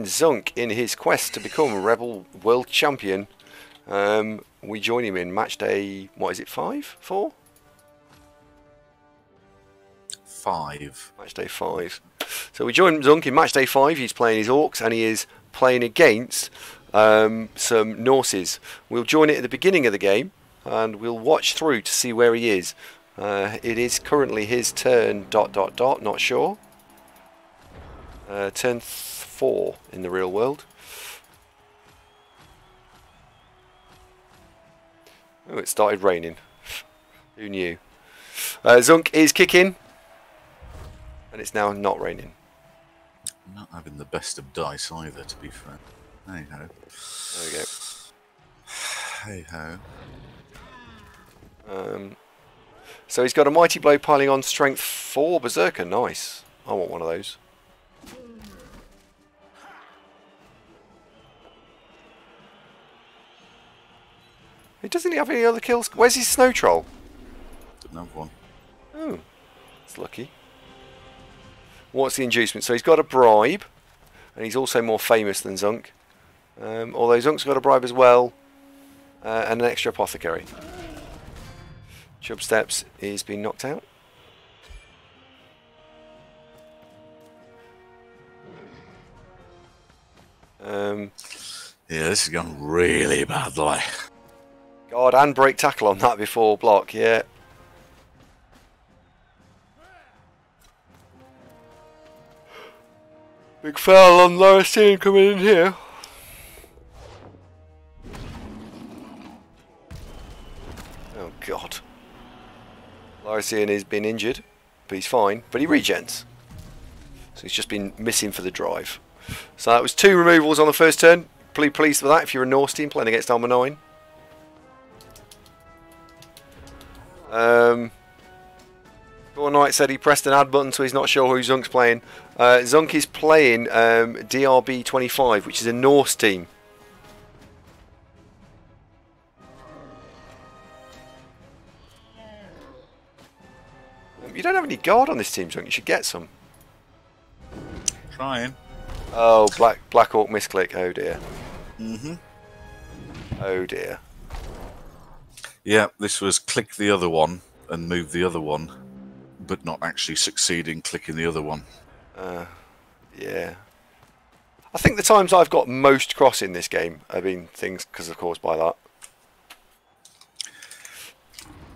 Zunk in his quest to become Rebel World Champion. We join him in match day, what is it, 5? 4? 5. Match day 5. So we join Zunk in match day 5. He's playing his Orcs and he is playing against some Norses. We'll join it at the beginning of the game and we'll watch through to see where he is. It is currently his turn ... not sure. Turn 4 in the real world. Oh, it started raining. Who knew? Zunk is kicking. And it's now not raining. Not having the best of dice either, to be fair. Hey ho. There we go. Hey ho. So he's got a mighty blow piling on strength 4 berserker. Nice. I want one of those. Doesn't he have any other kills? Where's his snow troll? Didn't have one. Oh, that's lucky. What's the inducement? So he's got a bribe, and he's also more famous than Zunk. Although Zunk's got a bribe as well, and an extra apothecary. Chub Steps is being knocked out. Yeah, this has gone really badly. God, and break tackle on that before block, yeah. Big foul on Laracene coming in here. Oh God. Laracene has been injured, but he's fine, but he regens. So he's just been missing for the drive. So that was 2 removals on the first turn. Pleased with that if you're a Norse team playing against Armour 9. Poor Knight said he pressed an add button, so he's not sure who Zunk's playing. Zunk is playing DRB25, which is a Norse team. You don't have any guard on this team, Zunk. You should get some. Trying. Oh, Black Orc misclick. Oh dear. Mhm. Oh dear. Yeah, this was click the other one and move the other one, but not actually succeed in clicking the other one. Yeah. I think the times I've got most cross in this game have been things because of course by that.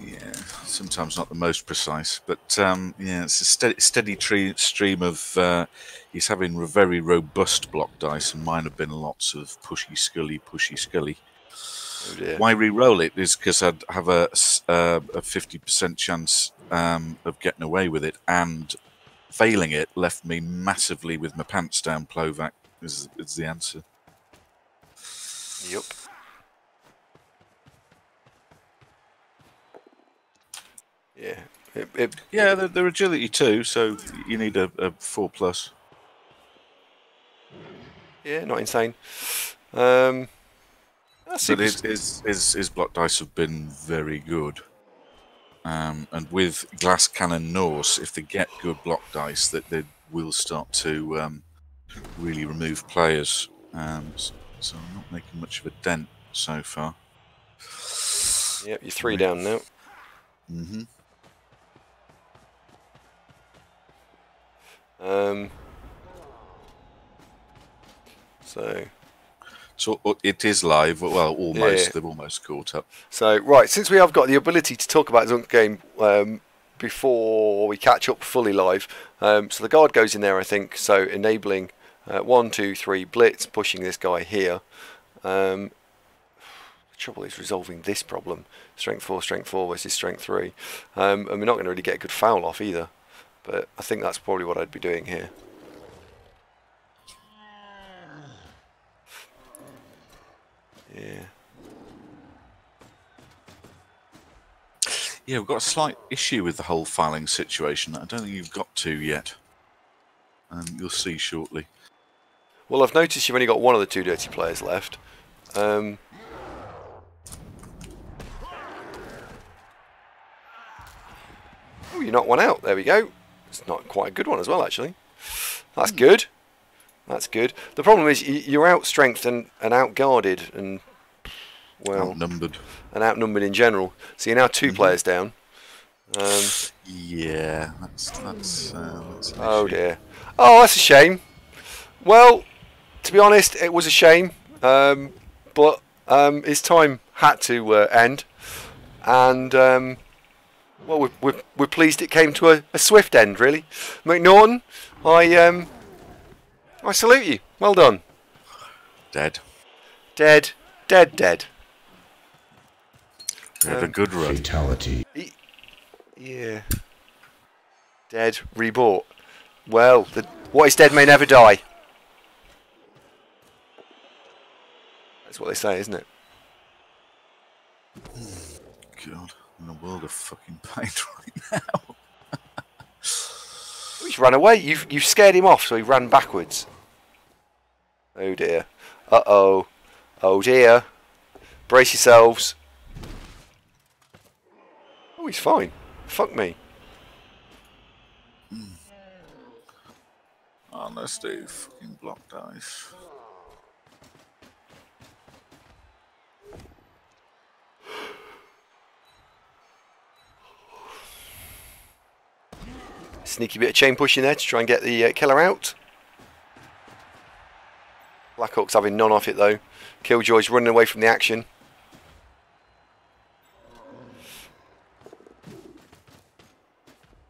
Yeah, sometimes not the most precise, but yeah, it's a steady stream of. He's having a very robust block dice, and mine have been lots of pushy scully. Oh dear. Why re-roll it is because I'd have a 50% chance of getting away with it, and failing it left me massively with my pants down. Plovac is the answer. Yup. Yeah. Yeah, they're agility too, so you need a 4+. Yeah, not insane. But his block dice have been very good. And with Glass Cannon Norse, if they get good block dice, that they will start to really remove players. So I'm not making much of a dent so far. Yep, you're 3 down now. Mhm. So it is live. Well, almost. Yeah. They've almost caught up. So right, since we have got the ability to talk about Zunk's game before we catch up fully live, so the guard goes in there, I think. So enabling 1, 2, 3 blitz, pushing this guy here. The trouble is resolving this problem: strength 4 versus strength 3, and we're not going to really get a good foul off either. But I think that's probably what I'd be doing here. Yeah. Yeah, we've got a slight issue with the whole fouling situation that I don't think you've got to yet. You'll see shortly. Well, I've noticed you've only got one of the 2 dirty players left. Oh, you knocked one out. There we go. It's not quite a good one as well, actually. That's good. That's good. The problem is you're outstrengthed and outguarded and, well, Outnumbered. And outnumbered in general. So you're now 2 players down. Yeah, that's an Oh issue. dear. Oh, that's a shame. Well, to be honest, it was a shame. But his time had to end. And, well, we're pleased it came to a swift end, really. McNaughton, I salute you. Well done. Dead. Dead. Dead. Had a good run. Fatality. Yeah. Dead. Rebought. Well, what is dead may never die. That's what they say, isn't it? God, I'm in a world of fucking pain right now. He's run away. You've scared him off, so he ran backwards. Oh dear. Uh-oh. Oh dear. Brace yourselves. Oh, he's fine. Fuck me. Oh, let's do fucking block dice. Sneaky bit of chain pushing there to try and get the killer out. Blackhawk's having none off it though. Killjoy's running away from the action.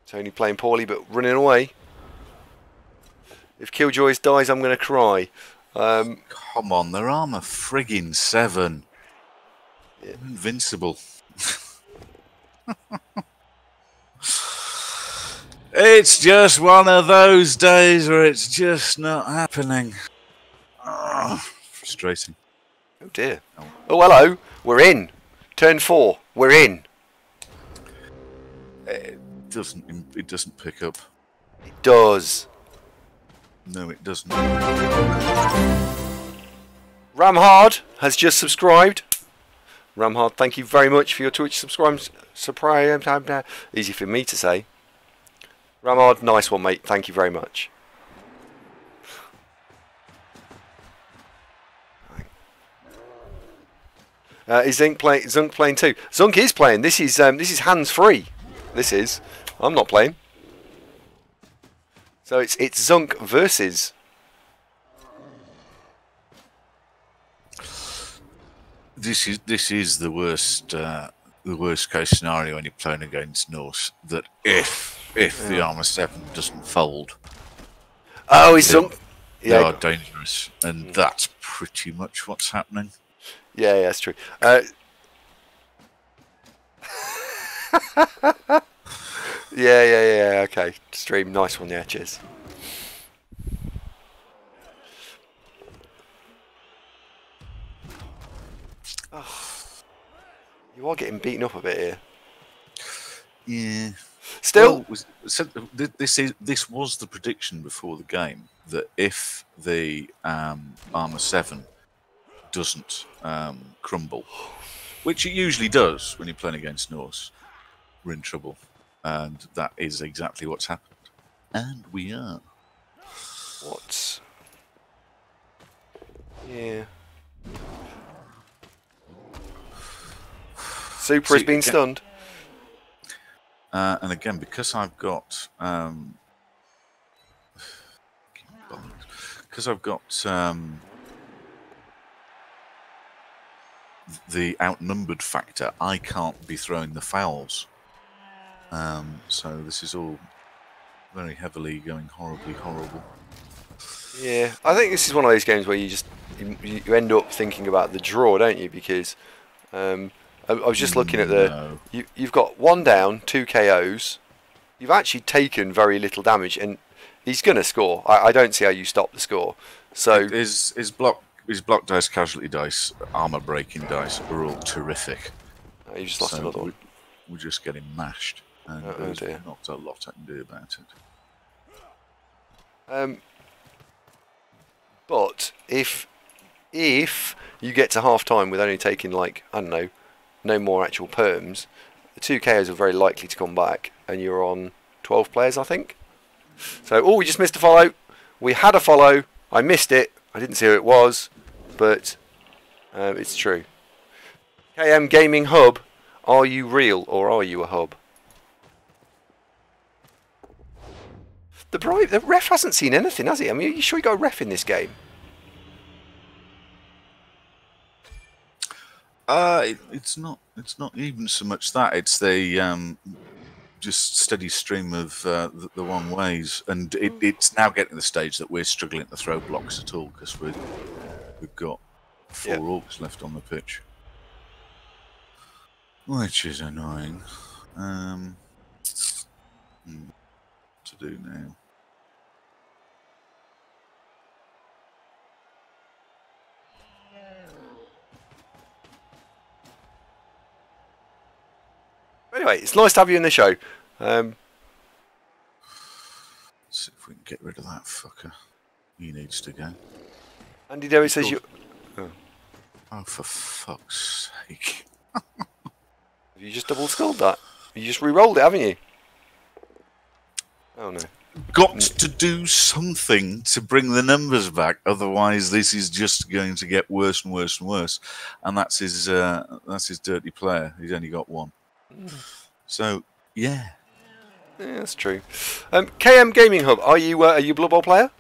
Tony playing poorly but running away. If Killjoy dies, I'm going to cry. Come on, their armor friggin' 7. Yeah. Invincible. It's just one of those days where it's just not happening. Frustrating. Oh dear. Oh hello. We're in. Turn 4. We're in. It doesn't pick up. It does. No, it doesn't. Ramhard has just subscribed. Ramhard, thank you very much for your Twitch subscribe. Easy for me to say. Ramhard, nice one, mate. Thank you very much. Is Zunk playing too? Zunk is playing. This is hands free. This is. I'm not playing. So it's Zunk versus. This is the worst case scenario when you're playing against Norse. That if the armor 7 doesn't fold, oh, he's Zunk. They are dangerous, and that's pretty much what's happening. Yeah, that's true. Yeah. Okay, stream, nice one. Yeah, cheers. Oh, you are getting beaten up a bit here. Yeah. Still, this was the prediction before the game that if the armor 7 doesn't crumble, which it usually does when you're playing against Norse, we're in trouble, and that is exactly what's happened, and we are. What? Yeah. Super has been stunned. And again, because I've got the outnumbered factor, I can't be throwing the fouls. So this is all very heavily going horribly horrible. Yeah, I think this is one of those games where you end up thinking about the draw, don't you? Because I was just looking at you've got 1 down, 2 KOs. You've actually taken very little damage, and he's going to score. I don't see how you stop the score. So his block dice, casualty dice, armor breaking dice are all terrific. You just lost another one. We're just getting mashed, and there's not a lot I can do about it. But if you get to half time with only taking, like, I don't know, no more actual perms, the 2 KOs are very likely to come back, and you're on 12 players, I think. So, we just missed a follow. We had a follow. I missed it. I didn't see who it was, but it's true. KM Gaming Hub, are you real or are you a hub? The ref hasn't seen anything, has he? I mean, are you sure you got a ref in this game? It's not even so much that. It's the just steady stream of the one ways, and it's now getting to the stage that we're struggling to throw blocks at all because we've got 4 orcs left on the pitch, which is annoying. What to do now? Anyway, it's nice to have you in the show. Let's see if we can get rid of that fucker. He needs to go. Andy Derry says you... Oh, for fuck's sake. Have you just double-skulled that? You just re-rolled it, haven't you? Oh, no. Got to do something to bring the numbers back, otherwise this is just going to get worse and worse and worse. And that's his dirty player. He's only got 1. So, yeah. Yeah, that's true. KM Gaming Hub, are you a Blood Bowl player?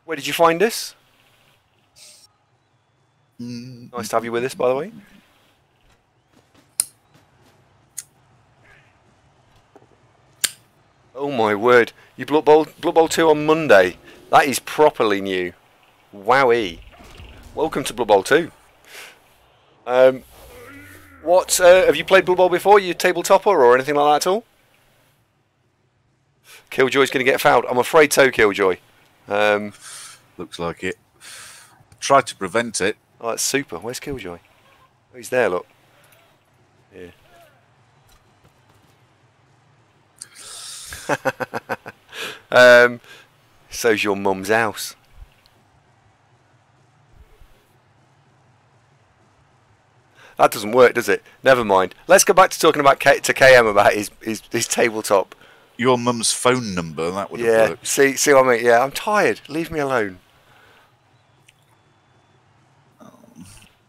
Where did you find us? Nice to have you with us, by the way. Oh my word! You Blood Bowl 2 on Monday. That is properly new. Wowee! Welcome to Blood Bowl 2. What have you played Blood Bowl before? You tabletopper or anything like that at all? Killjoy's going to get fouled. I'm afraid so, Killjoy. Looks like it. Tried to prevent it. Oh, that's super. Where's Killjoy? Oh, he's there, look. Yeah. So's your mum's house. That doesn't work, does it? Never mind. Let's go back to talking about to KM about his tabletop. Your mum's phone number, that would have worked. See what I mean? Yeah, I'm tired. Leave me alone.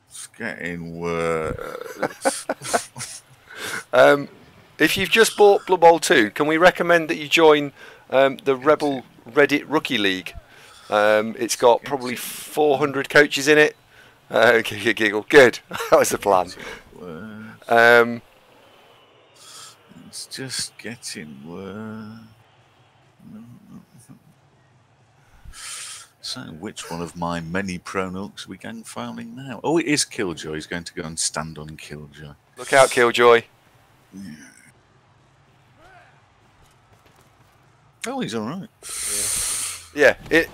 It's getting worse. If you've just bought Blood Bowl 2, can we recommend that you join the Rebel Reddit Rookie League? It's got probably 400 coaches in it. Give you a giggle. Good. That was the plan. It's just getting worse. So, which one of my many pronouns are we gang filing now? Oh, it is Killjoy. He's going to go and stand on Killjoy. Look out, Killjoy. Yeah. Oh, he's all right. Yeah. Yeah,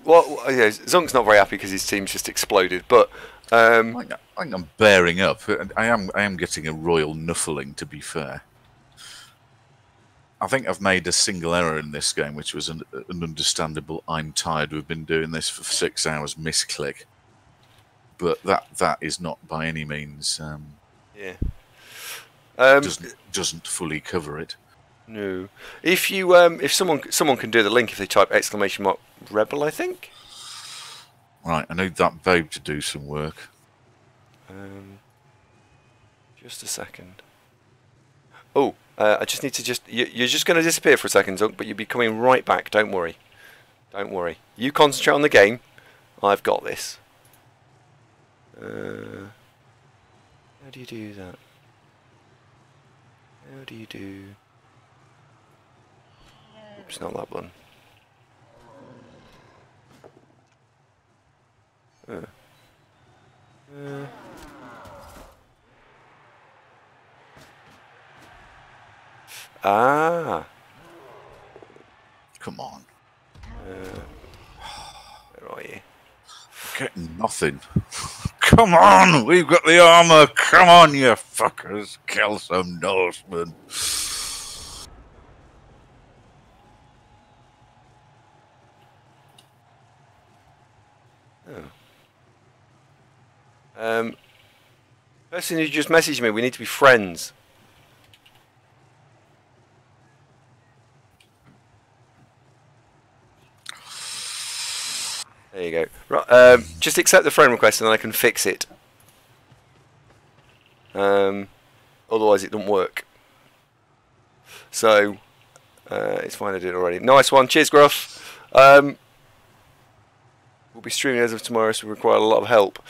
Zunk's not very happy because his team's just exploded, but I think I'm bearing up. I am getting a royal nuffling, to be fair. I think I've made a single error in this game, which was an understandable "I'm tired, we've been doing this for 6 hours" misclick. But that is not by any means doesn't fully cover it. No. If you if someone can do the link if they type !Rebel, I think. Right, I need that babe to do some work. Just a second. Oh, I just need to you're just going to disappear for a second, Zunk, but you'll be coming right back. Don't worry. Don't worry. You concentrate on the game. I've got this. How do you do that? How do you do... Oops, not that one. Come on. Where are you? Getting nothing. Come on, we've got the armor. Come on, you fuckers. Kill some Norsemen. Person who just messaged me, we need to be friends. There you go. Right, just accept the friend request and then I can fix it. Otherwise it doesn't work. So, it's fine I did already. Nice one. Cheers, Gruff. We'll be streaming as of tomorrow, so we require a lot of help.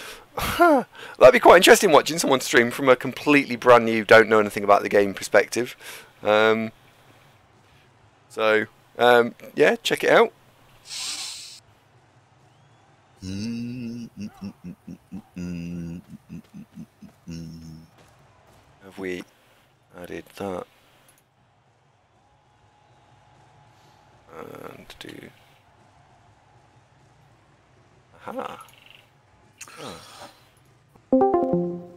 That'd be quite interesting watching someone stream from a completely brand new, don't know anything about the game perspective. Yeah, check it out. Have we added that? And do... Aha. Oh.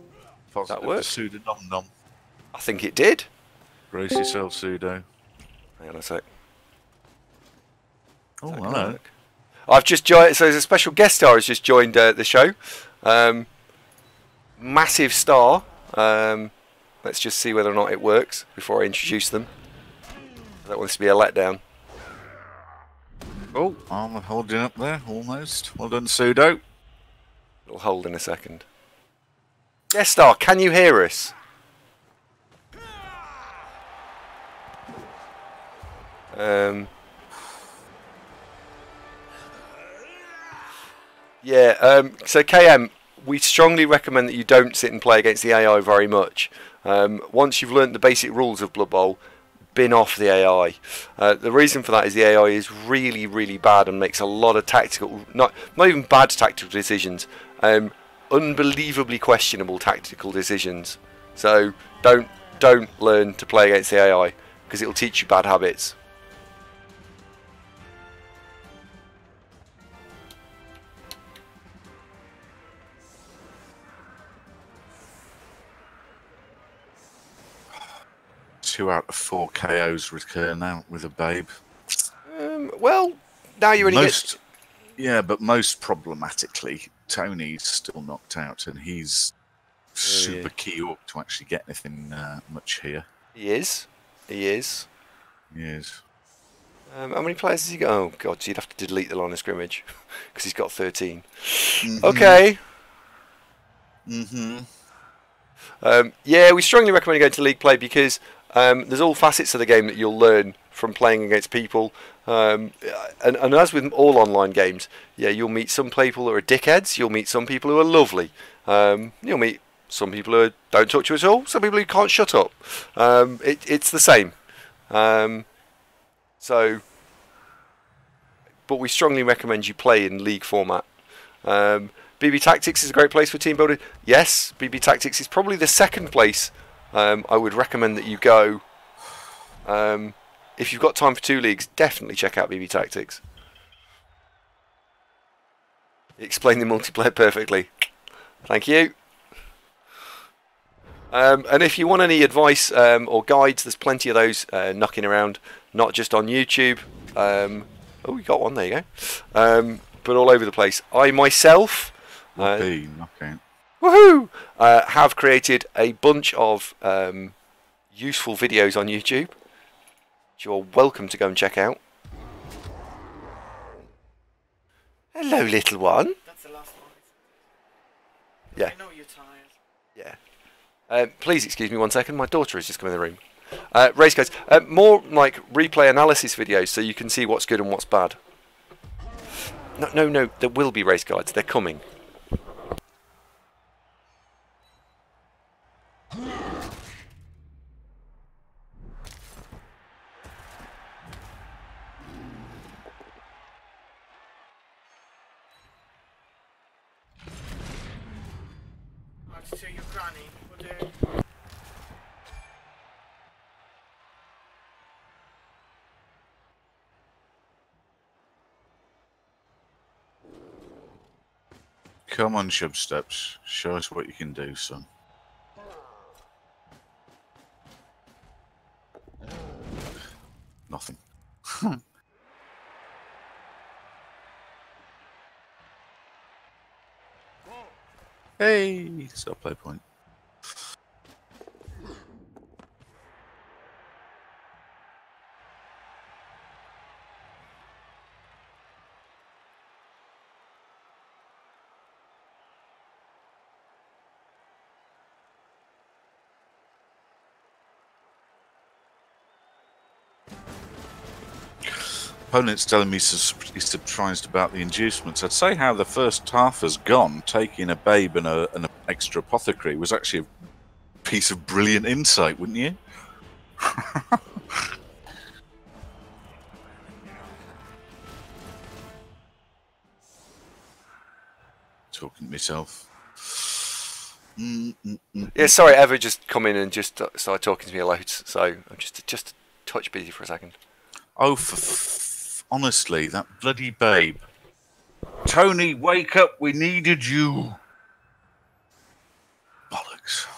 That worked. Pseudo nom nom. I think it did. Brace yourself, pseudo. Hang on a sec. Oh, hello. I've just joined. So there's a special guest star has just joined the show. Massive star. Let's just see whether or not it works before I introduce them. I don't want this to be a letdown. Oh, I'm holding up there, almost. Well done, pseudo. It'll hold in a second. Guest star, can you hear us? So KM, we strongly recommend that you don't sit and play against the AI very much. Once you've learnt the basic rules of Blood Bowl, bin off the AI. The reason for that is the AI is really, really bad and makes a lot of tactical, not even bad tactical decisions, unbelievably questionable tactical decisions. So don't learn to play against the AI because it'll teach you bad habits. Two out of 4 KOs recur now with a babe. Well, now you only get... Yeah, but most problematically, Tony's still knocked out, and he's super key up to actually get anything much here. He is. He is. He is. How many players has he got? Oh, God, so you'd have to delete the line of scrimmage, because he's got 13. Mm-hmm. Okay. Mm-hmm. Yeah, we strongly recommend you go to league play because there's all facets of the game that you'll learn from playing against people. And as with all online games, yeah, you'll meet some people who are dickheads. You'll meet some people who are lovely. You'll meet some people who don't talk to you at all. Some people who can't shut up. It's the same. But we strongly recommend you play in league format. BB Tactics is a great place for team building. Yes, BB Tactics is probably the second place I would recommend that you go. If you've got time for 2 leagues, definitely check out BB Tactics. Explain the multiplayer perfectly. Thank you. And if you want any advice or guides, there's plenty of those knocking around, not just on YouTube. Oh, we got one, there you go. But all over the place. I myself... woohoo! Have created a bunch of useful videos on YouTube, which you're welcome to go and check out. Hello, little one. That's the last one. Yeah. I know you're tired. Yeah. Please excuse me 1 second. My daughter has just come in the room. Race guides. More like replay analysis videos, so you can see what's good and what's bad. No. There will be race guides. They're coming. To your granny, would it? Come on, Shubsteps. Show us what you can do, son. Nothing. Hey, stop play point. opponent's telling me he's surprised about the inducements. I'd say how the first half has gone, taking a babe and an extra apothecary was actually a piece of brilliant insight, wouldn't you? Talking to myself. Yeah, sorry, Ever just come in and just started talking to me aloud, so I'm just a touch busy for a second. Oh, honestly, that bloody babe. Tony, wake up, we needed you. Bollocks.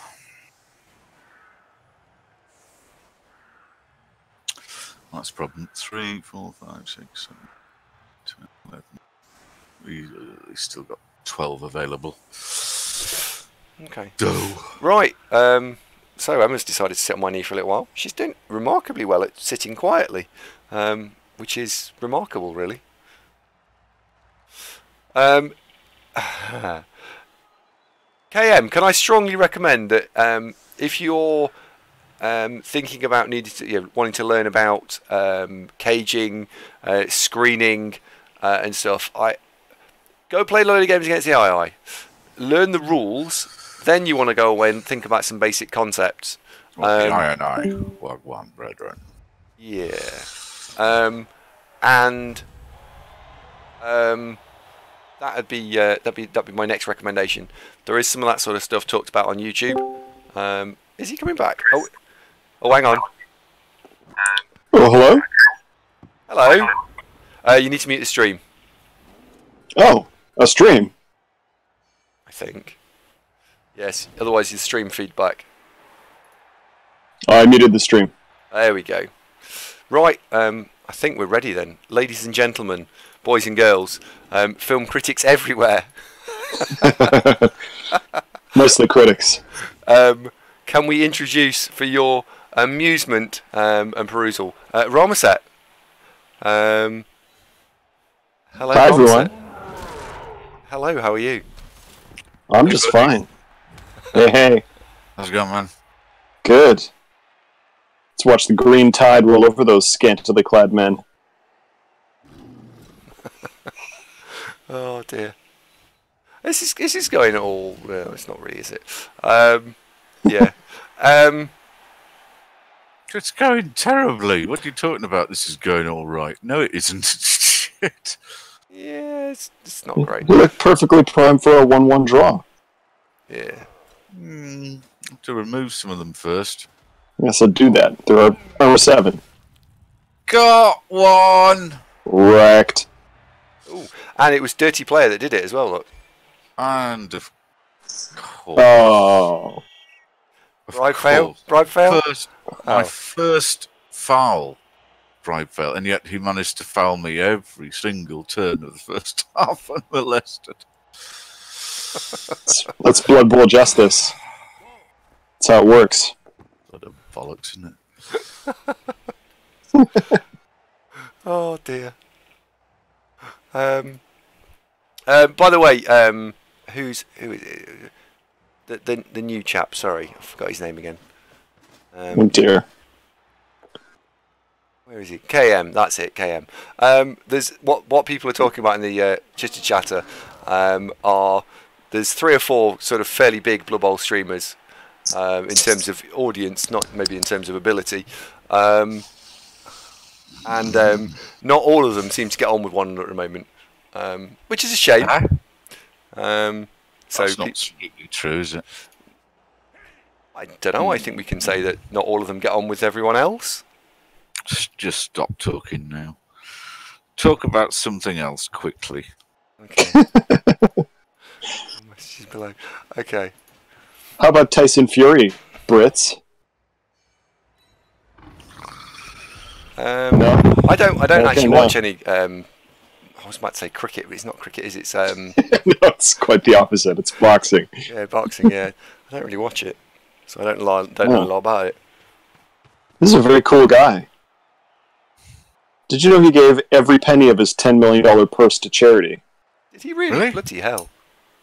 That's problem. 3, 4, 5, 6, 7, 10, 11. We still got 12 available. Okay. Go. Right. So Emma's decided to sit on my knee for a little while. She's doing remarkably well at sitting quietly, which is remarkable, really. KM, can I strongly recommend that if you're thinking about wanting to learn about caging, screening, and stuff, go play a load of games against the II. Learn the rules. Then you want to go away and think about some basic concepts. The I, what one, brethren. Yeah. That'd be my next recommendation. There is some of that sort of stuff talked about on YouTube. Is he coming back? Oh, hang on. Oh, hello? Hello. You need to mute the stream, Oh, a stream. I think. Yes, otherwise your stream feedback. I muted the stream. There we go. Right, I think we're ready then. Ladies and gentlemen, boys and girls, film critics everywhere. Mostly critics. Can we introduce, for your amusement and perusal, Ramoset? Hello, Hi, everyone. Hello, how are you? I'm just fine. Hey. How's it going, man? Good. Let's watch the green tide roll over those scantily clad men. Oh dear. This is going all. Well, it's not really, is it? Yeah. It's going terribly. What are you talking about? This is going all right. No, it isn't. Shit. Yeah, it's not great. We look perfectly primed for a 1-1 draw. Yeah. Have to remove some of them first. Yes, so do that. There are number 7. Got one! Wrecked. Ooh. And it was Dirty Player that did it as well, look. And of course. Oh. Bribe fail? Bribe fail? My first foul. Bribe fail. And yet he managed to foul me every single turn of the first half unmolested. That's Blood Bowl justice. That's how it works. Blood of bollocks, isn't it? Oh dear. By the way, who is it? The new chap? Sorry, I forgot his name again. Oh dear. Where is he? KM. That's it. KM. There's what people are talking about in the chitter chatter. There's 3 or 4 sort of fairly big Blood Bowl streamers in terms of audience, not maybe in terms of ability. And not all of them seem to get on with one another at the moment, which is a shame. So that's not absolutely true, is it? I don't know. I think we can say that not all of them get on with everyone else. Just stop talking now. Talk about something else quickly. Okay. Messages below. Okay. How about Tyson Fury, Brits? No. I don't Okay, actually no. watch any. I was about to say cricket, but it's not cricket, is it? It's No, it's quite the opposite. It's boxing. yeah, boxing. Yeah, I don't really watch it, so I don't know a lot about it. This is a very cool guy. Did you know he gave every penny of his $10 million purse to charity? Did he really? Really? Bloody hell!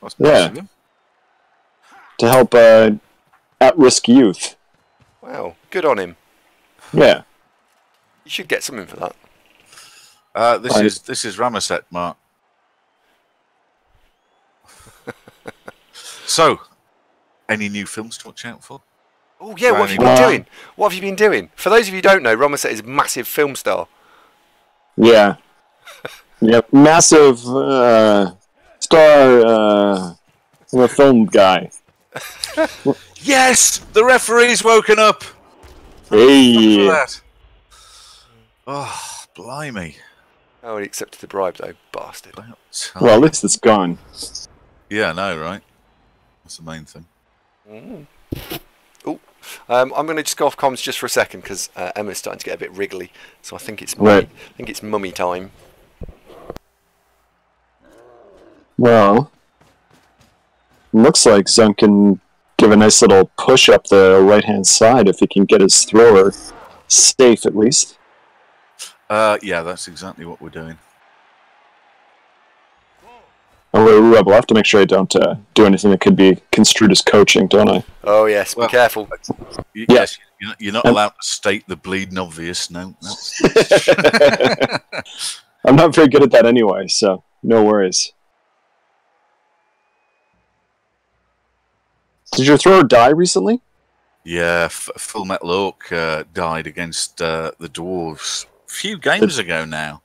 That's Yeah. nice of him. To help at-risk youth. Wow, good on him. Yeah. You should get something for that. This is Ramaset, Mark. So, any new films to watch out for? Oh yeah, what have you been doing? What have you been doing? For those of you who don't know, Romerset is a massive film star. Yeah. Yep. Massive star. I'm a film guy. Yes, the referee's woken up. Hey. That. Oh, blimey! Oh, he accepted the bribe though, bastard. Well, at least it's gone. Yeah, I know, right? That's the main thing. Oh, I'm going to just go off comms just for a second because Emma's starting to get a bit wriggly. So I think it's mummy. Right. I think it's mummy time. Well, looks like Zunk can give a nice little push up the right-hand side if he can get his thrower safe at least. Yeah, that's exactly what we're doing. Oh, Rebel, I have to make sure I don't do anything that could be construed as coaching, don't I? Oh yes, be careful. Yes, you're not allowed to state the bleeding obvious. No. I'm not very good at that anyway, so no worries. Did your thrower die recently? Yeah, Full Metal Orc died against the Dwarves a few games ago now.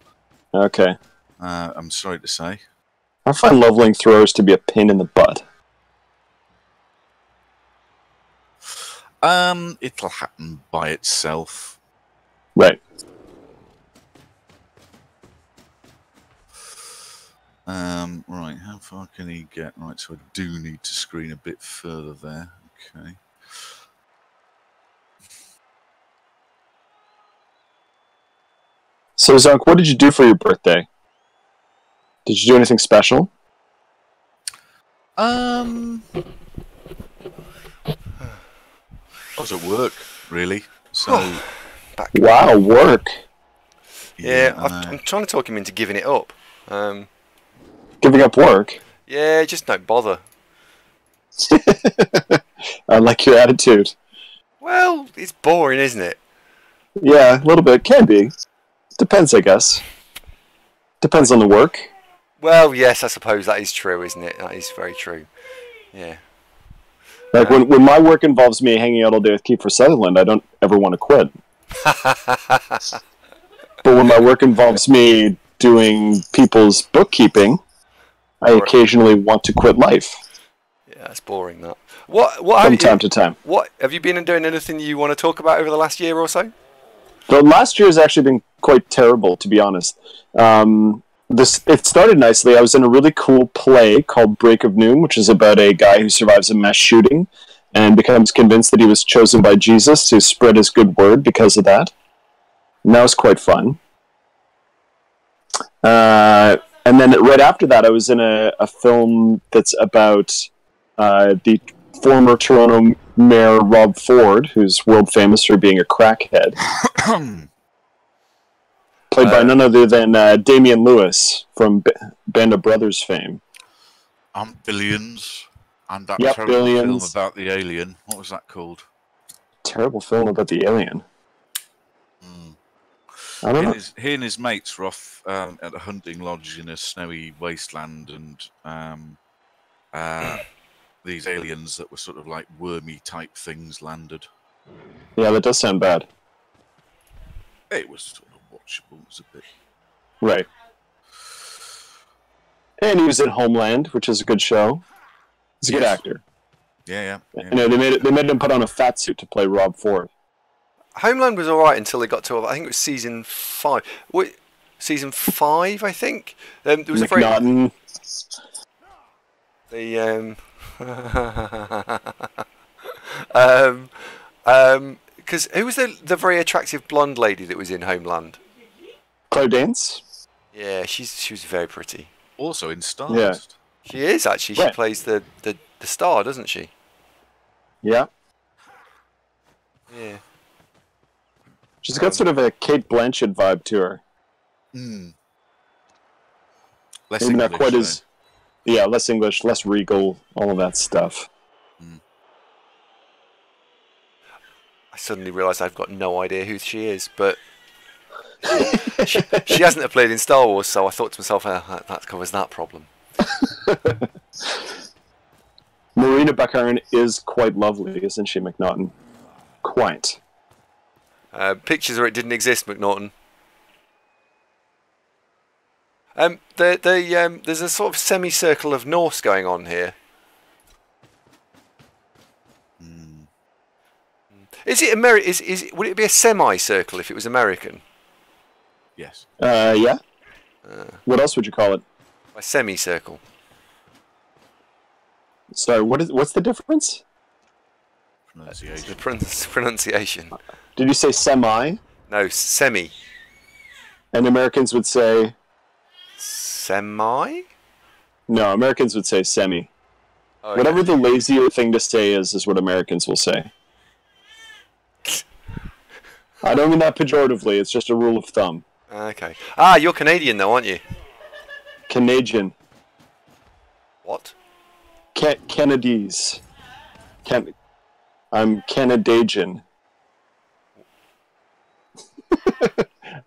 Okay. I'm sorry to say. I find leveling throwers to be a pain in the butt. It'll happen by itself. Right. Right, how far can he get? Right, so I do need to screen a bit further there. Okay. So, Zunk, what did you do for your birthday? Did you do anything special? I was at work, really. So. Wow, work. Yeah, I'm trying to talk him into giving it up. Giving up work? Yeah, just don't bother. I like your attitude. Well, it's boring, isn't it? Yeah, a little bit. Can be. Depends, I guess. Depends on the work. Well, yes, I suppose that is true, isn't it? That is very true. Yeah. Like, when my work involves me hanging out all day with Kiefer Sutherland, I don't ever want to quit. But when my work involves me doing people's bookkeeping, I occasionally want to quit life. Yeah, that's boring, that. What From time to time. What have you been doing? Anything you want to talk about over the last year or so? The last year has actually been quite terrible, to be honest. It started nicely. I was in a really cool play called Break of Noon, which is about a guy who survives a mass shooting and becomes convinced that he was chosen by Jesus to spread his good word because of that. And that was quite fun. And then right after that, I was in a film that's about the former Toronto Mayor Rob Ford, who's world famous for being a crackhead. Played by none other than Damian Lewis from Band of Brothers fame. Billions. And that Yep, terrible Billions. film about the alien. What was that called? Terrible film about the alien. I don't know. He and his mates were off at a hunting lodge in a snowy wasteland, and these aliens that were sort of like wormy type things landed. Yeah, that does sound bad. It was sort of watchable. It was a bit. Right. And he was in Homeland, which is a good show. He's a good actor. Yeah. You know, they made him put on a fat suit to play Rob Ford. Homeland was alright until they got to, I think it was season 5. Season 5, I think. There was McNaughton. Because who was the very attractive blonde lady that was in Homeland? Claire Danes? Yeah, she was very pretty. Also in Stardust. Yeah. She is actually. She plays the star, doesn't she? Yeah. Yeah. She's got sort of a Kate Blanchett vibe to her. Less Maybe English, not quite as... Yeah, less English, less regal, all of that stuff. I suddenly realise I've got no idea who she is, but She hasn't played in Star Wars, so I thought to myself, that covers that problem. Marina Baccarin is quite lovely, isn't she, McNaughton? Quite. Pictures where it didn't exist, McNaughton. There's a sort of semicircle of Norse going on here. Is it would it be a semicircle if it was American? Yes. Yeah. What else would you call it? A semicircle. Sorry, what's the difference? Pronunciation. The pronunciation. Did you say semi? No, semi. And Americans would say... Semi? No, Americans would say semi. Oh, Whatever yeah. the lazier thing to say is what Americans will say. I don't mean that pejoratively, it's just a rule of thumb. Okay. Ah, you're Canadian though, aren't you? Canadian. What? Canadies. I'm Canadian.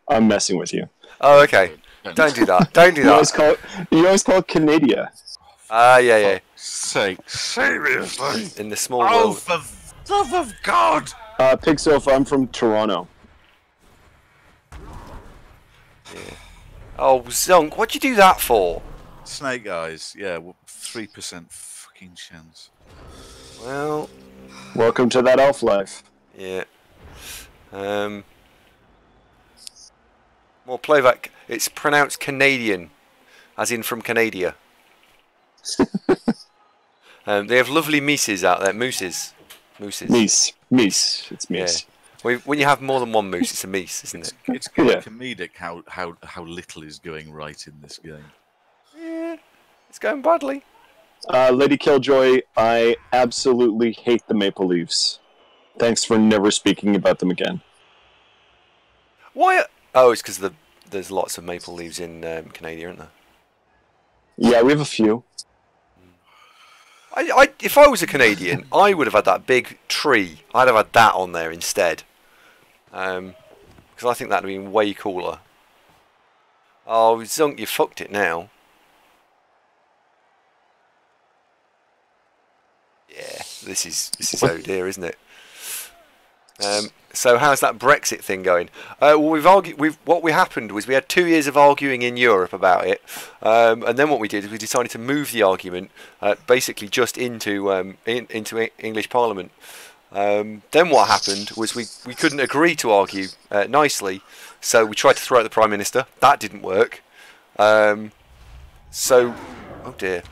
I'm messing with you. Oh, okay. Don't do that. Don't do You always that. call it Canada. Ah, yeah. Sake, seriously? In the small Oh, world. for the love of God! Pig Sofa, I'm from Toronto. Oh, Zunk, what'd you do that for? Snake eyes, yeah, 3% fucking chance. Well, Welcome to that elf life. yeah. More playback. It's pronounced Canadian, as in from Canada. They have lovely mooses out there. Mooses. Meese. It's meese. When you have more than one moose, it's a meese, isn't it? It's kind Yeah. of comedic how little is going right in this game. Yeah, it's going badly. Lady Killjoy, I absolutely hate the Maple Leafs. Thanks for never speaking about them again. Why? Oh, it's because there's lots of maple leaves in Canada, aren't there? Yeah, we have a few. If I was a Canadian, I would have had that big tree. I'd have had that on there instead. Because I think that would have been way cooler. Oh, Zunk, you fucked it now. Yeah, this is oh dear, isn't it? So how's that Brexit thing going? Well, what happened was we had 2 years of arguing in Europe about it, and then what we did is we decided to move the argument basically just into English Parliament. Then what happened was we couldn't agree to argue nicely, so we tried to throw out the Prime Minister. That didn't work. Oh dear.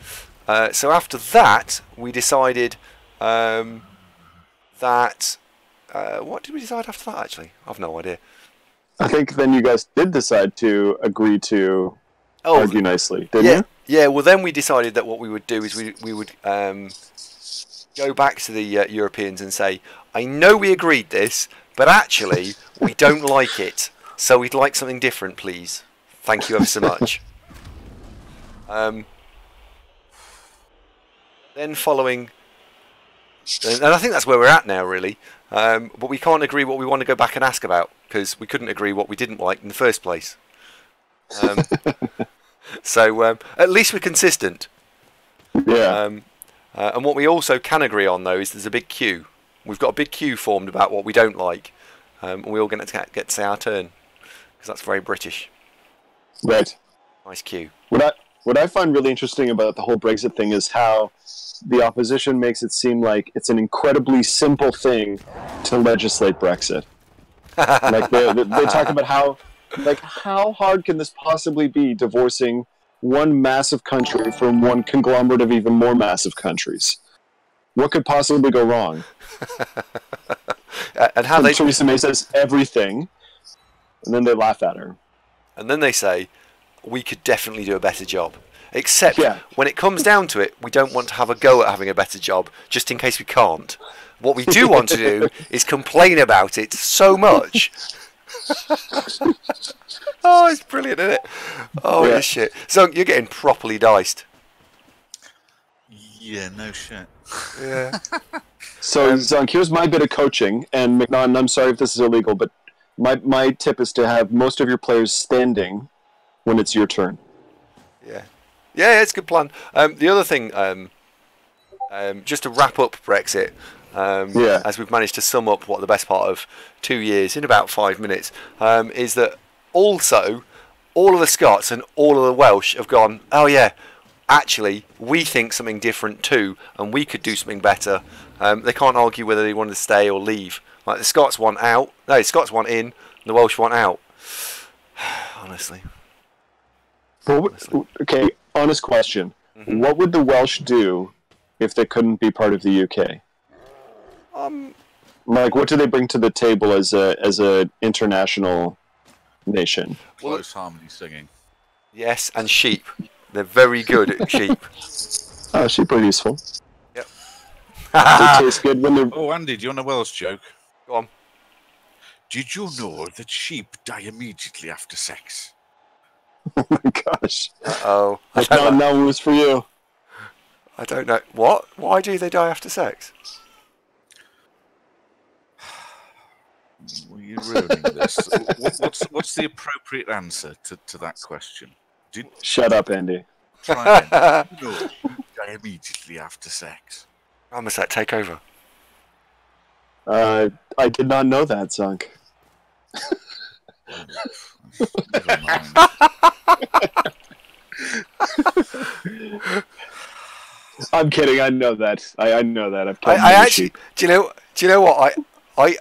So after that, we decided that. What did we decide after that, actually? I've no idea. I think then you guys did decide to agree to argue nicely, didn't you? Yeah, well then we decided that what we would do is we would go back to the Europeans and say, I know we agreed this, but actually we don't like it, so we'd like something different, please. Thank you ever so much. Then following... And I think that's where we're at now, really. But we can't agree what we want to go back and ask about, because we couldn't agree what we didn't like in the first place. So at least we're consistent. Yeah. And what we also can agree on, though, is there's a big queue. We've got a big queue formed about what we don't like. And we're all going to get to say our turn, because that's very British. Right. Nice queue. What I find really interesting about the whole Brexit thing is how the opposition makes it seem like it's an incredibly simple thing to legislate Brexit. Like they talk about how hard can this possibly be, divorcing one massive country from one conglomerate of even more massive countries? What could possibly go wrong? And how they Theresa May says everything, and then they laugh at her. and then they say we could definitely do a better job. Except Yeah. when it comes down to it, we don't want to have a go at having a better job, just in case we can't. What we do want to do is complain about it so much. Oh, it's brilliant, isn't it? Oh, Yeah. it's shit. So you're getting properly diced. Yeah, no shit. Yeah. So, Zunk, here's my bit of coaching, and McNaughton, I'm sorry if this is illegal, but My tip is to have most of your players standing when it's your turn. Yeah. Yeah, it's a good plan. The other thing, just to wrap up Brexit, as we've managed to sum up what the best part of 2 years in about 5 minutes, is that also all of the Scots and all of the Welsh have gone, oh yeah, actually we think something different too, and we could do something better. They can't argue whether they want to stay or leave. Like the Scots want out, no, the Scots want in, and the Welsh want out. Honestly. Well, okay, honest question. What would the Welsh do if they couldn't be part of the UK? Like, what do they bring to the table as a international nation? Close harmony singing. Yes, and sheep. They're very good at sheep. Oh, sheep are useful. Yep. They taste good when they're... Oh, Andy, do you want a Welsh joke? Go on. Did you know that sheep die immediately after sex? Oh my gosh. Uh-oh. That was for you. I don't know. What? Why do they die after sex? Well, you're ruining this. What's the appropriate answer to that question? Shut up, Andy. Try again. No, die immediately after sex. Ramazat, take over. I did not know that, Zunk. Never mind. I'm kidding. I know that. I know that. I actually. Do you know what? I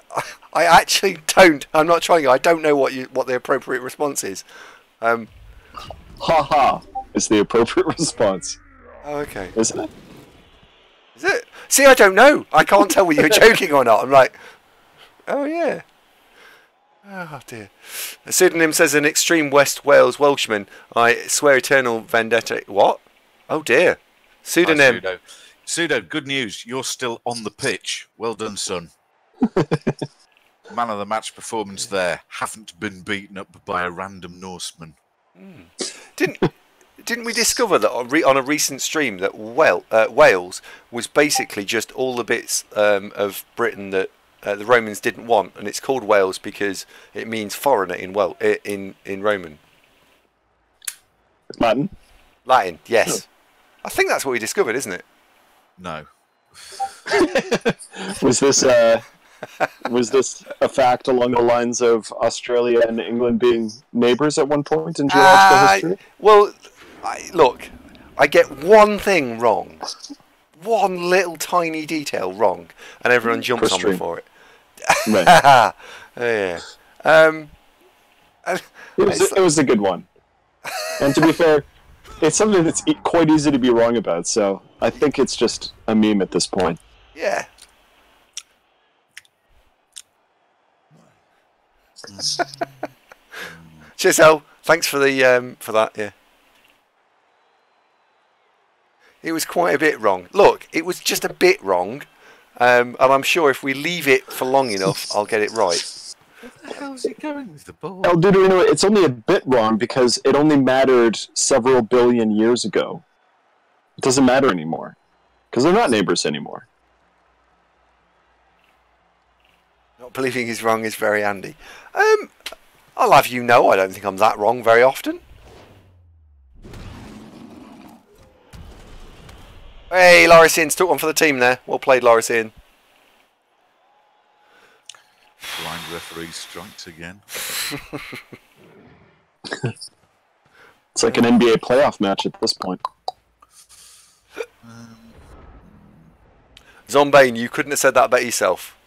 actually don't. I'm not trying. I don't know what the appropriate response is. Ha ha is the appropriate response. Oh, okay. Isn't it? Is it? See, I don't know. I can't tell whether you're joking or not. I'm like, oh yeah. Oh dear. A pseudonym says an extreme West Wales Welshman. I swear eternal vendetta. What? Oh dear. Pseudonym. Hi, Pseudo, good news. You're still on the pitch. Well done, son. Man of the match performance there. Haven't been beaten up by a random Norseman. Didn't we discover that on a recent stream that Wales was basically just all the bits of Britain that the Romans didn't want, and it's called Wales because it means foreigner in Roman. Latin? Latin, yes. I think that's what we discovered, isn't it? No. Was this a fact along the lines of Australia and England being neighbours at one point in geological history? Well, look, I get one thing wrong. One little tiny detail wrong, and everyone jumps on me for it. Right. Yeah. It was a good one. And to be fair, it's something that's quite easy to be wrong about, so I think it's just a meme at this point. Yeah. Cheers, El. Thanks for that. Yeah. It was quite a bit wrong. Look, it was just a bit wrong, and I'm sure if we leave it for long enough, I'll get it right. Where the hell's he going with the ball? El Duderino, it's only a bit wrong because it only mattered several billion years ago. It doesn't matter anymore because they're not neighbours anymore. Not believing he's wrong is very handy. I'll have you know I don't think I'm that wrong very often. Hey, Lorisian took one for the team there. Well played, Lorisian. Blind referee strikes again. It's like an NBA playoff match at this point. Zombane, you couldn't have said that about yourself.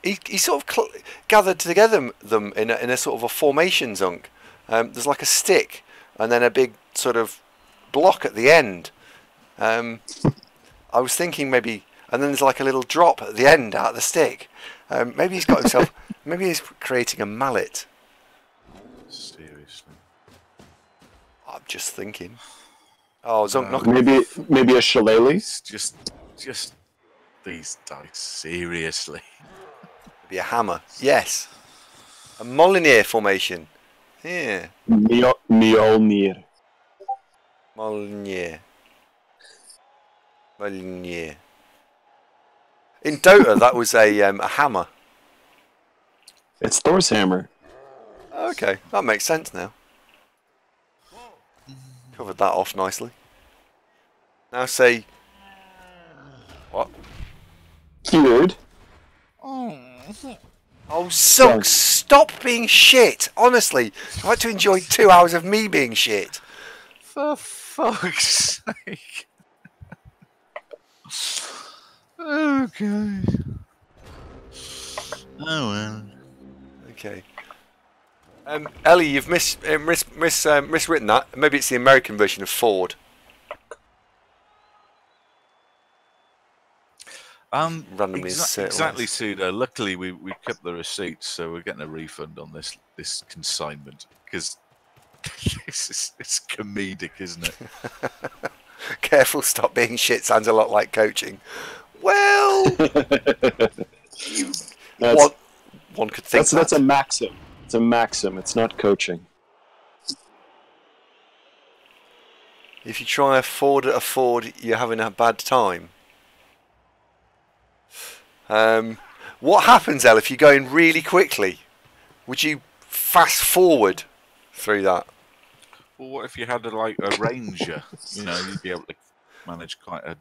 He sort of gathered together them in a sort of a formation, Zunk. There's like a stick and then a big sort of block at the end. I was thinking maybe, and then there's like a little drop at the end out of the stick. Maybe he's got himself. Maybe he's creating a mallet. Seriously. I'm just thinking. Oh, Zunk, knock maybe a shillelagh. Just these dice. Seriously. Maybe a hammer. Yes. A Molyneux formation. Yeah. Mjolnir. Molyneux. In Dota, that was a hammer. It's Thor's hammer. Okay, that makes sense now. Covered that off nicely. Now say... What? Cured. Oh, Zunk, stop being shit! Honestly, I like to enjoy 2 hours of me being shit. For fuck's sake. Okay. Oh well. Okay. Ellie, you've miswritten that. Maybe it's the American version of Ford. Randomly exactly, Sudo. Luckily, we kept the receipts, so we're getting a refund on this consignment because it's comedic, isn't it? Careful, stop being shit sounds a lot like coaching. Well, one could think that's a maxim. It's a maxim. It's not coaching. If you try a Ford at a Ford, you're having a bad time. What happens, El, if you're going really quickly? Would you fast forward through that? Well, what if you had a ranger? You know, you'd be able to manage quite a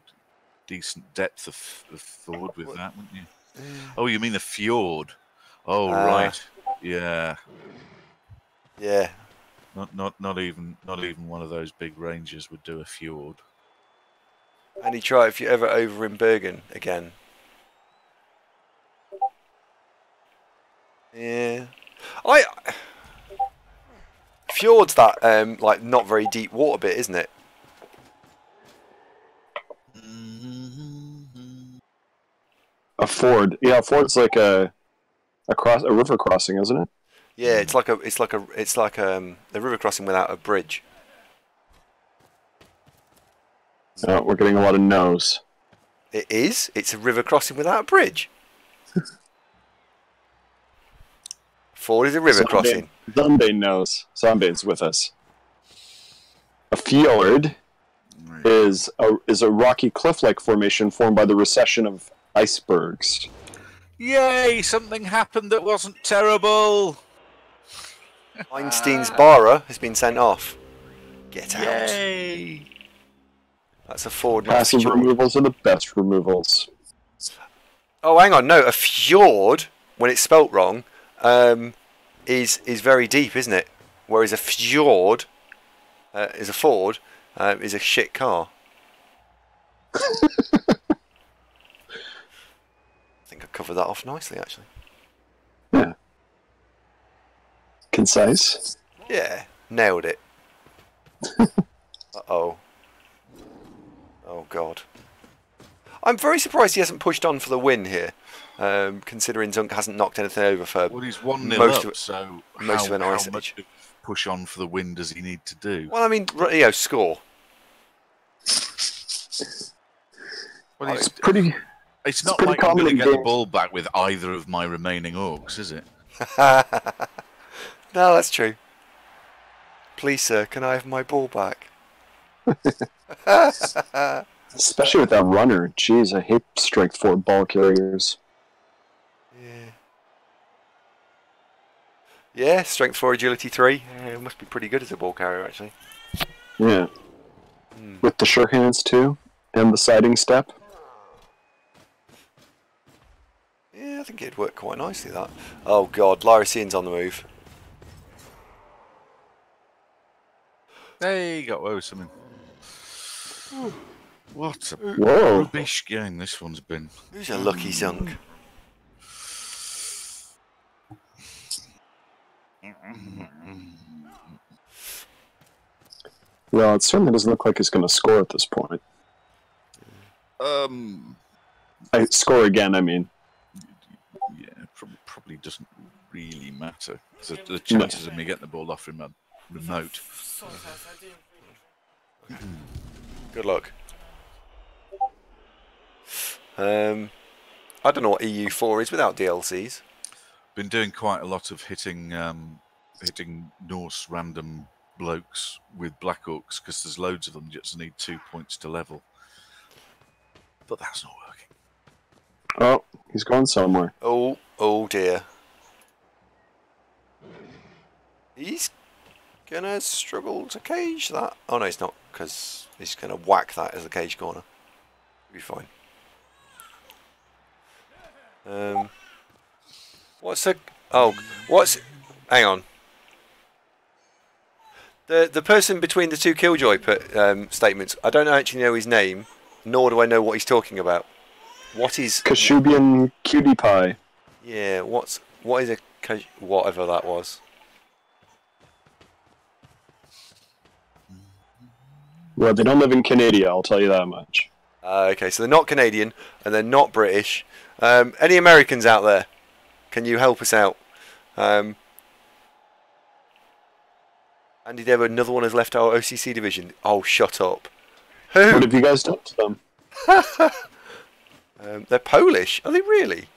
decent depth of forward with that, wouldn't you? Oh, you mean a fjord? Oh, right. Yeah. Yeah. Not even one of those big rangers would do a fjord. And you try if you're ever over in Bergen again. Yeah. Fjord's that like not very deep water bit, isn't it? A ford. Yeah, a ford's like a river crossing, isn't it? Yeah, it's like a river crossing without a bridge. Oh, we're getting a lot of no's. It is. It's a river crossing without a bridge. Ford is a river crossing. Zombie knows. Zombie's with us. A fjord is a rocky cliff-like formation formed by the recession of icebergs. Yay! Something happened that wasn't terrible. Einstein's Bara has been sent off. Get out. Yay! That's a Ford. Passive removals are the best removals. Oh, hang on. No, a fjord, when it's spelt wrong, is very deep, isn't it? Whereas a fjord is a Ford is a shit car. I think I covered that off nicely, actually. Yeah. Concise. Yeah, nailed it. Uh-oh. Oh, God. I'm very surprised he hasn't pushed on for the win here, considering Zunk hasn't knocked anything over for he's 1-0 most up, of, so most of an ice how age. much push on for the win does he need to do? Well, I mean, you know, score. Well, It's pretty. It's not pretty like I'm common going to in get the games. ball back with either of my remaining orcs, is it? No, that's true. Please, sir, can I have my ball back? Especially with that runner. Jeez, I hate strength 4 ball carriers. Yeah. Yeah, strength 4, agility 3. It must be pretty good as a ball carrier, actually. Yeah. With the sure hands too, and the siding step. Yeah, I think it'd work quite nicely, that. Oh, God, Lyrician's on the move. Hey, got away with something. What a Whoa. rubbish game this one's been. Who's a lucky Zunk? Well, it certainly doesn't look like he's going to score at this point. Score again, I mean. Yeah, probably doesn't really matter. The chances of me getting the ball off him are remote. So fast, I didn't really. Good luck. I don't know what EU4 is without DLCs. Been doing quite a lot of hitting Norse random blokes with Black Orcs because there's loads of them. Just need 2 points to level, but that's not working. Oh, he's going somewhere. Oh dear. He's gonna struggle to cage that. Oh no, he's not, because he's gonna whack that as a cage corner. He'll be fine. What's a... Oh, what's... Hang on. The person between the two Killjoy statements, I don't actually know his name, nor do I know what he's talking about. What is... Kashubian Cutie Pie. Yeah, what is a... whatever that was. Well, they don't live in Canada, I'll tell you that much. Okay, so they're not Canadian, and they're not British. Any Americans out there? Can you help us out? And did ever another one has left our OCC division? Oh, shut up. Who? What have you guys done to them? They're Polish. Are they really?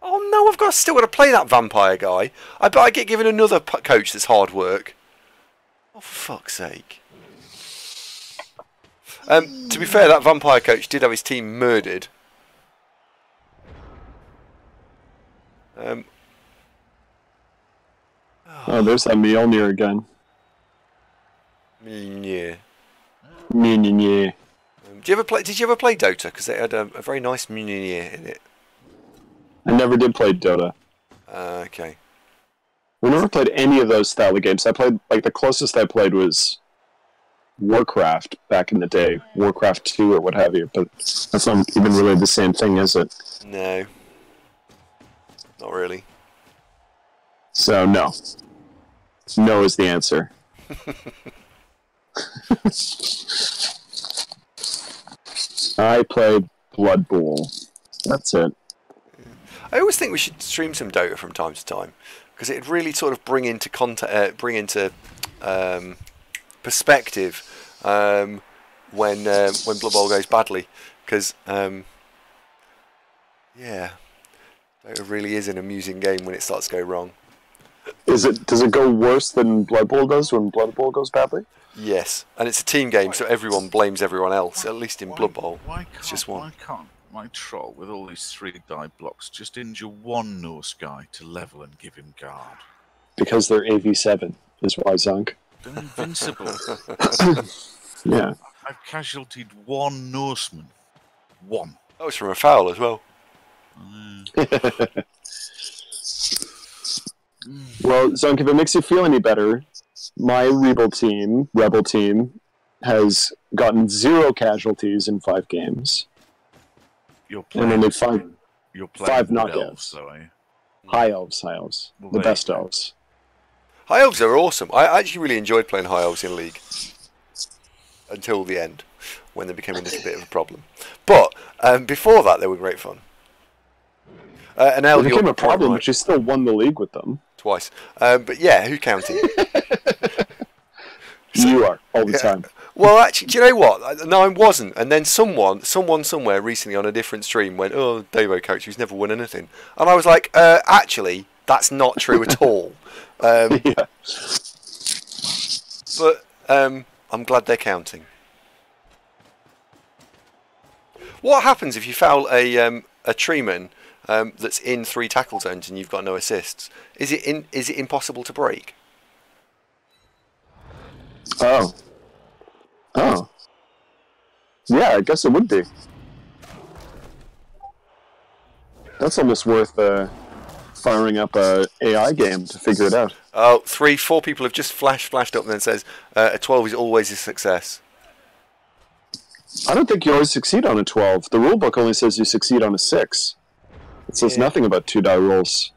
Oh no, I've still got to play that vampire guy. I bet I get given another coach that's hard work. Oh, for fuck's sake. To be fair, that vampire coach did have his team murdered. Oh, there's that Mjolnir again. Yeah. Mjolnir. Did you ever play Dota? Because it had a very nice Mjolnir in it. I never did play Dota. Okay. We never played any of those style of games. I played, like, the closest I played was Warcraft back in the day. Warcraft 2 or what have you. But that's not even really the same thing, is it? No. Not really. So, no. No is the answer. I played Blood Bowl. That's it. I always think we should stream some Dota from time to time, because it'd really sort of bring into perspective when Blood Bowl goes badly, because yeah, Dota really is an amusing game when it starts to go wrong. Does it go worse than Blood Bowl does when Blood Bowl goes badly? Yes, and it's a team game, so everyone blames everyone else. At least in Blood Bowl, it's just one. Why can't my troll with all these 3-die blocks just injure one Norse guy to level and give him guard? Because they're AV7 is why, Zunk. They're invincible. Yeah. I've casualtied one Norseman. One. That was from a foul as well. Well, Zunk, if it makes you feel any better, my Rebel team, has gotten 0 casualties in 5 games. You're And playing. only 5 You're playing 5 Wood knockouts. Elves, though, are you? High elves. Well, The there best you go. elves. High Elves are awesome. I actually really enjoyed playing High Elves in League. Until the end, when they became a little bit of a problem. But before that, they were great fun. And now It became a problem, but you still won the league with them. twice. But yeah, who counting? You are, all the Yeah. time. Well, actually, do you know what? No, I wasn't. And then someone somewhere recently on a different stream went, "Oh, Devo coach, who's never won anything." And I was like, actually, that's not true at all. Yeah. But I'm glad they're counting. What happens if you foul a treeman that's in 3 tackle zones and you've got no assists? Is it impossible to break? Oh. Oh. Yeah, I guess it would be. That's almost worth firing up a AI game to figure it out. Oh, 4 people have just flashed up and then says a 12 is always a success. I don't think you always succeed on a 12. The rulebook only says you succeed on a 6. It says Yeah. nothing about 2-die rolls.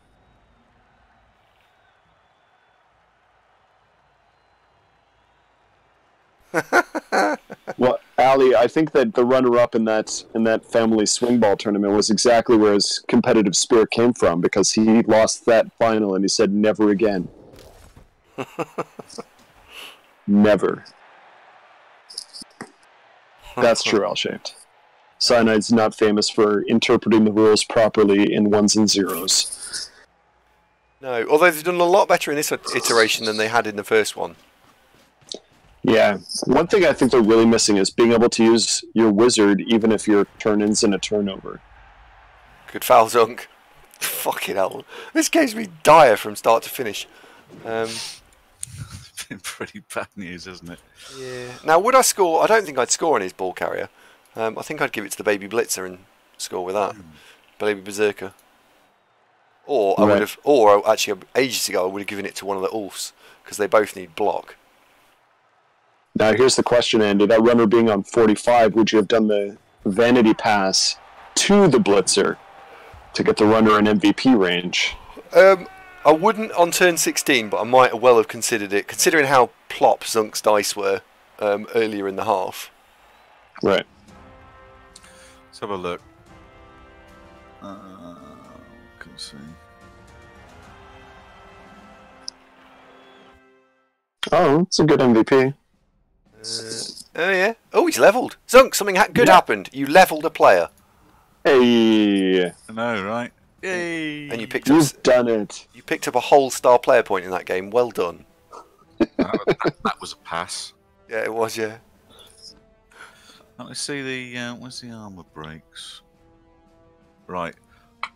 Well, Ali, I think that the runner-up in that family swing ball tournament was exactly where his competitive spirit came from, because he lost that final and he said never again. Never. That's true, L-shaped. Cyanide's not famous for interpreting the rules properly in 1s and 0s. No, although they've done a lot better in this iteration than they had in the first one. Yeah. One thing I think they're really missing is being able to use your wizard even if your turn ends in a turnover. Good foul, Zunk. Fucking hell. This game's been dire from start to finish. It's been pretty bad news, hasn't it? Yeah. Now, would I score? I don't think I'd score on his ball carrier. I think I'd give it to the baby blitzer and score with that. Baby berserker. Or I would have. Or actually, ages ago, I would have given it to one of the Ulfs because they both need block. Now here's the question, Andy. That runner being on 45, would you have done the vanity pass to the blitzer to get the runner in MVP range? I wouldn't on turn 16, but I might well have considered it, considering how plop Zunk's dice were earlier in the half. Right. Let's have a look. Can see. Oh, it's a good MVP. Oh yeah. Oh, he's levelled. Zunk, something good happened. You levelled a player. Hey, I know, right? Yay! And you picked up. you've done it. You picked up a whole star player point in that game. Well done. that was a pass. Yeah, it was. Yeah. Let's see the where's the armor breaks? Right. You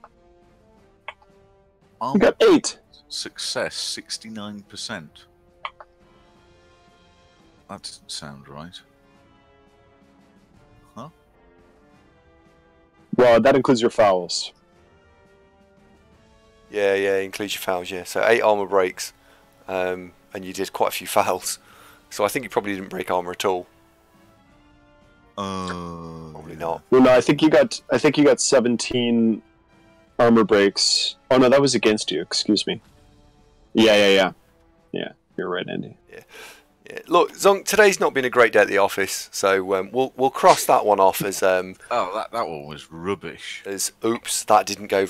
Armor got 8. success 69%. That doesn't sound right. Huh? Well, that includes your fouls. Yeah, includes your fouls. Yeah. So 8 armor breaks, and you did quite a few fouls. So I think you probably didn't break armor at all. Probably not. Well, no, I think you got 17 armor breaks. Oh no, that was against you. Excuse me. Yeah. You're right, Andy. Yeah. Look, Zunk, today's not been a great day at the office, so we'll cross that one off as Oh, that one was rubbish. as oops, that didn't go